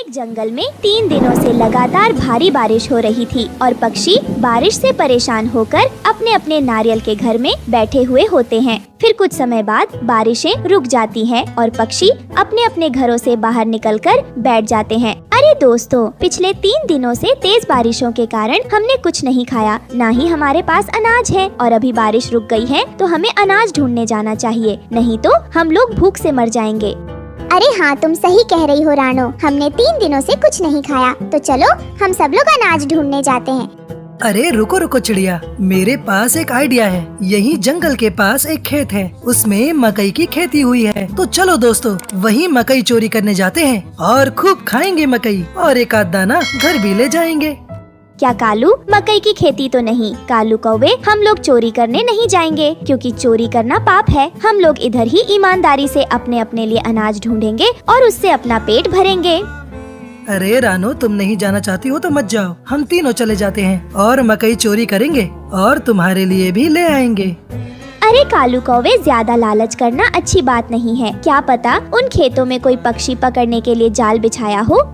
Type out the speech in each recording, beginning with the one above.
एक जंगल में 3 दिनों से लगातार भारी बारिश हो रही थी और पक्षी बारिश से परेशान होकर अपने अपने नारियल के घर में बैठे हुए होते हैं। फिर कुछ समय बाद बारिशें रुक जाती हैं और पक्षी अपने अपने घरों से बाहर निकलकर बैठ जाते हैं। अरे दोस्तों, पिछले 3 दिनों से तेज बारिशों के कारण हमने कुछ नहीं खाया, ना ही हमारे पास अनाज है और अभी बारिश रुक गई है तो हमें अनाज ढूंढने जाना चाहिए, नहीं तो हम लोग भूख से मर जाएंगे। अरे हाँ, तुम सही कह रही हो रानो, हमने 3 दिनों से कुछ नहीं खाया, तो चलो हम सब लोग अनाज ढूंढने जाते हैं। अरे रुको रुको चिड़िया, मेरे पास एक आइडिया है। यही जंगल के पास एक खेत है, उसमें मकई की खेती हुई है। तो चलो दोस्तों, वही मकई चोरी करने जाते हैं और खूब खाएंगे मकई और एक आध दाना घर भी ले जाएंगे। क्या कालू, मकई की खेती तो नहीं। कालू कौवे, हम लोग चोरी करने नहीं जाएंगे क्योंकि चोरी करना पाप है। हम लोग इधर ही ईमानदारी से अपने अपने लिए अनाज ढूंढेंगे और उससे अपना पेट भरेंगे। अरे रानो, तुम नहीं जाना चाहती हो तो मत जाओ, हम तीनों चले जाते हैं और मकई चोरी करेंगे और तुम्हारे लिए भी ले आएंगे। अरे कालू कौवे, ज्यादा लालच करना अच्छी बात नहीं है। क्या पता उन खेतों में कोई पक्षी पकड़ने के लिए जाल बिछाया हो।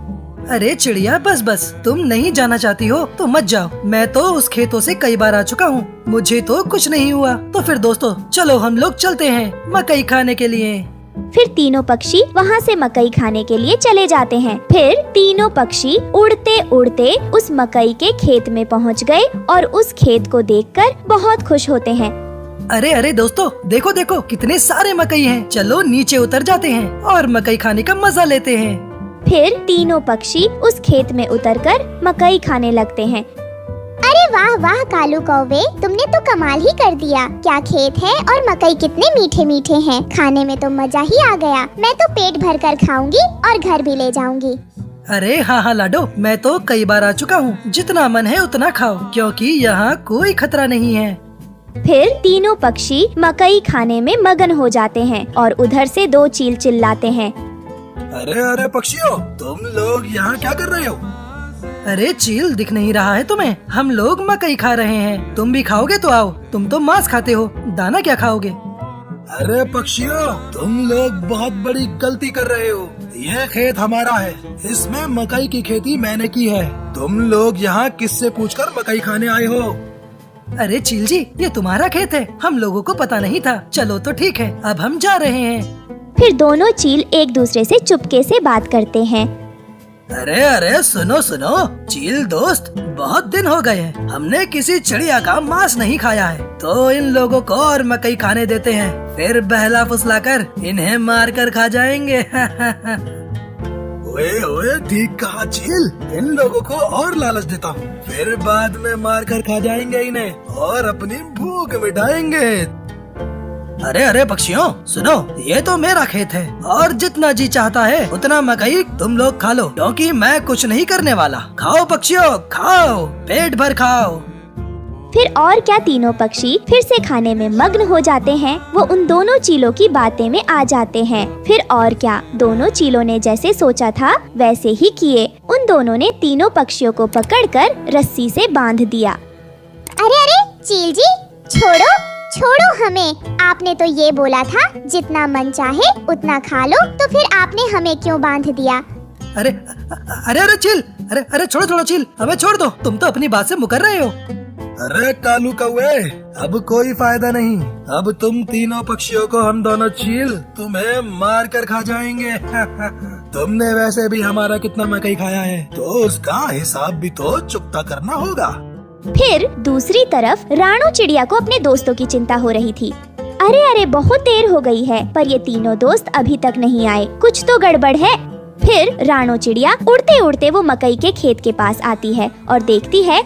अरे चिड़िया, बस बस, तुम नहीं जाना चाहती हो तो मत जाओ। मैं तो उस खेतों से कई बार आ चुका हूँ, मुझे तो कुछ नहीं हुआ। तो फिर दोस्तों, चलो हम लोग चलते हैं मकई खाने के लिए। फिर तीनों पक्षी वहाँ से मकई खाने के लिए चले जाते हैं। फिर तीनों पक्षी उड़ते उड़ते उस मकई के खेत में पहुँच गए और उस खेत को देखकर बहुत खुश होते हैं। अरे अरे दोस्तों, देखो देखो कितने सारे मकई हैं। चलो नीचे उतर जाते हैं और मकई खाने का मजा लेते हैं। फिर तीनों पक्षी उस खेत में उतरकर मकई खाने लगते हैं। अरे वाह वाह कालू कौवे, तुमने तो कमाल ही कर दिया। क्या खेत है और मकई कितने मीठे मीठे हैं। खाने में तो मजा ही आ गया। मैं तो पेट भर कर खाऊंगी और घर भी ले जाऊंगी। अरे हाँ हाँ लाडो, मैं तो कई बार आ चुका हूँ। जितना मन है उतना खाओ, क्योंकि यहाँ कोई खतरा नहीं है। फिर तीनों पक्षी मकई खाने में मगन हो जाते हैं और उधर से 2 चील चिल्लाते हैं। अरे अरे पक्षियों, तुम लोग यहाँ क्या कर रहे हो? अरे चील, दिख नहीं रहा है तुम्हें? हम लोग मकई खा रहे हैं। तुम भी खाओगे तो आओ। तुम तो मांस खाते हो, दाना क्या खाओगे? अरे पक्षियों, तुम लोग बहुत बड़ी गलती कर रहे हो। यह खेत हमारा है, इसमें मकई की खेती मैंने की है। तुम लोग यहाँ किससे पूछकर मकई खाने आए हो? अरे चील जी, ये तुम्हारा खेत है, हम लोगों को पता नहीं था। चलो तो ठीक है, अब हम जा रहे हैं। फिर दोनों चील एक दूसरे से चुपके से बात करते हैं। अरे अरे सुनो सुनो चील दोस्त, बहुत दिन हो गए हैं हमने किसी चिड़िया का मांस नहीं खाया है, तो इन लोगों को और मकई खाने देते हैं, फिर बहला फुसलाकर इन्हें मार कर खा जाएंगे। ओए ओए, ठीक कहा चील। इन लोगों को और लालच देता हूँ, फिर बाद में मार कर खा जाएंगे इन्हें और अपनी भूख मिटाएंगे। अरे अरे पक्षियों, सुनो, ये तो मेरा खेत है और जितना जी चाहता है उतना मकई तुम लोग खा लो, क्योंकि मैं कुछ नहीं करने वाला। खाओ पक्षियों, खाओ, पेट भर खाओ। फिर और क्या, तीनों पक्षी फिर से खाने में मग्न हो जाते हैं। वो उन दोनों चीलों की बातें में आ जाते हैं। फिर और क्या, दोनों चीलों ने जैसे सोचा था वैसे ही किए। उन दोनों ने तीनों पक्षियों को पकड़कर रस्सी से बांध दिया। अरे अरे चील जी, छोड़ो छोड़ो हमें। आपने तो ये बोला था जितना मन चाहे उतना खा लो, तो फिर आपने हमें क्यों बांध दिया? अरे अरे अरे चील, अरे अरे छोड़ो छोड़ो चील, हमें छोड़ दो, तुम तो अपनी बात से मुकर रहे हो। अरे कालू कौवे, अब कोई फायदा नहीं। अब तुम तीनों पक्षियों को हम दोनों चील तुम्हें मार कर खा जाएंगे। तुमने वैसे भी हमारा कितना मकई खाया है, तो उसका हिसाब भी तो चुकता करना होगा। फिर दूसरी तरफ राणो चिड़िया को अपने दोस्तों की चिंता हो रही थी। अरे अरे, बहुत देर हो गई है पर ये तीनों दोस्त अभी तक नहीं आए, कुछ तो गड़बड़ है। फिर राणो चिड़िया उड़ते उड़ते वो मकई के खेत के पास आती है और देखती है,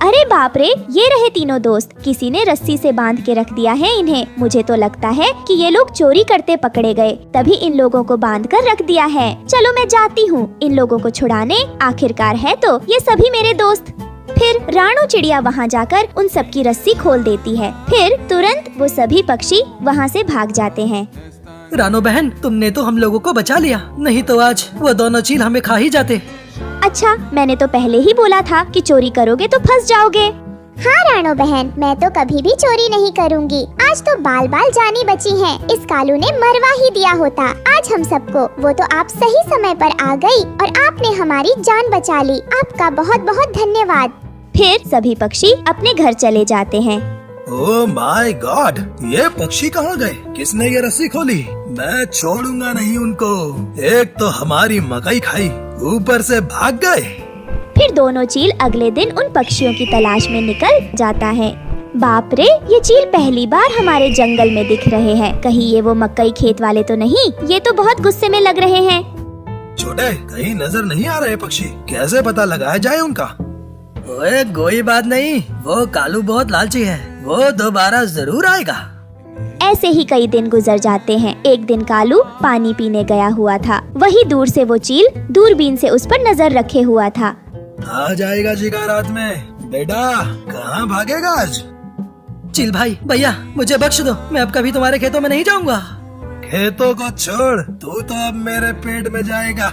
अरे बाप रे, ये रहे तीनों दोस्त। किसी ने रस्सी से बांध के रख दिया है इन्हें। मुझे तो लगता है कि ये लोग चोरी करते पकड़े गए, तभी इन लोगों को बांध कर रख दिया है। चलो मैं जाती हूँ इन लोगों को छुड़ाने, आखिरकार है तो ये सभी मेरे दोस्त। फिर राणो चिड़िया वहाँ जाकर उन सब की रस्सी खोल देती है। फिर तुरंत वो सभी पक्षी वहाँ से भाग जाते हैं। रानो बहन, तुमने तो हम लोगों को बचा लिया, नहीं तो आज वो दोनों चील हमें खा ही जाते। अच्छा, मैंने तो पहले ही बोला था कि चोरी करोगे तो फंस जाओगे। हाँ राणो बहन, मैं तो कभी भी चोरी नहीं करूँगी। आज तो बाल बाल जानी बची हैं। इस कालू ने मरवा ही दिया होता आज हम सबको। वो तो आप सही समय पर आ गई और आपने हमारी जान बचा ली। आपका बहुत बहुत धन्यवाद। फिर सभी पक्षी अपने घर चले जाते हैं। ओह माय गॉड, ये पक्षी कहाँ गए? किसने ये रस्सी खोली? मैं छोड़ूंगा नहीं उनको। एक तो हमारी मकई खाई, ऊपर से भाग गए। फिर दोनों चील अगले दिन उन पक्षियों की तलाश में निकल जाता है। बाप रे, ये चील पहली बार हमारे जंगल में दिख रहे हैं। कहीं ये वो मकई खेत वाले तो नहीं? ये तो बहुत गुस्से में लग रहे हैं। छोटे, कहीं नजर नहीं आ रहे पक्षी? कैसे पता लगाया जाए उनका? ओए कोई बात नहीं, वो कालू बहुत लालची है, वो दोबारा जरूर आएगा। ऐसे ही कई दिन गुजर जाते हैं। एक दिन कालू पानी पीने गया हुआ था। वही दूर से वो चील दूरबीन से उस पर नजर रखे हुआ था। आ जाएगा जिगा रात में। बेटा कहाँ भागेगा आज? चील भाई, भैया मुझे बख्श दो, मैं अब कभी तुम्हारे खेतों में नहीं जाऊंगा। खेतों को छोड़, तू तो अब मेरे पेट में जाएगा।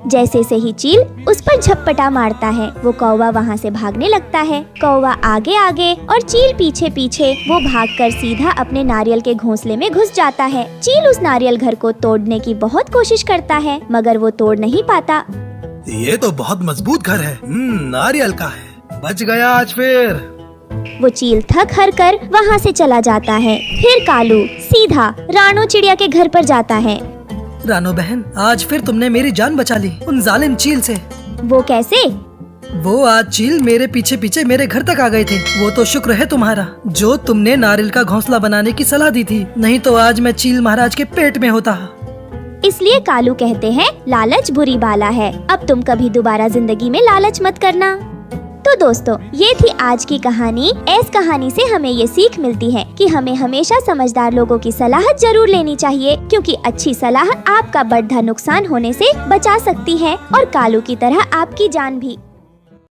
जैसे से ही चील उस पर झपटा मारता है, वो कौवा वहाँ से भागने लगता है। कौवा आगे आगे और चील पीछे पीछे। वो भागकर सीधा अपने नारियल के घोंसले में घुस जाता है। चील उस नारियल घर को तोड़ने की बहुत कोशिश करता है, मगर वो तोड़ नहीं पाता। ये तो बहुत मजबूत घर है। नारियल का है। बच गया आज फिर। वो चील थक हार कर वहाँ से चला जाता है। फिर कालू सीधा राणो चिड़िया के घर पर जाता है। रानो बहन, आज फिर तुमने मेरी जान बचा ली उन जालिम चील से। वो कैसे? वो आज चील मेरे पीछे पीछे मेरे घर तक आ गए थे। वो तो शुक्र है तुम्हारा जो तुमने नारियल का घोंसला बनाने की सलाह दी थी, नहीं तो आज मैं चील महाराज के पेट में होता। इसलिए कालू कहते हैं लालच बुरी बाला है। अब तुम कभी दोबारा जिंदगी में लालच मत करना। तो दोस्तों, ये थी आज की कहानी। इस कहानी से हमें ये सीख मिलती है कि हमें हमेशा समझदार लोगों की सलाह जरूर लेनी चाहिए, क्योंकि अच्छी सलाह आपका बड़ा नुकसान होने से बचा सकती है और कालू की तरह आपकी जान भी।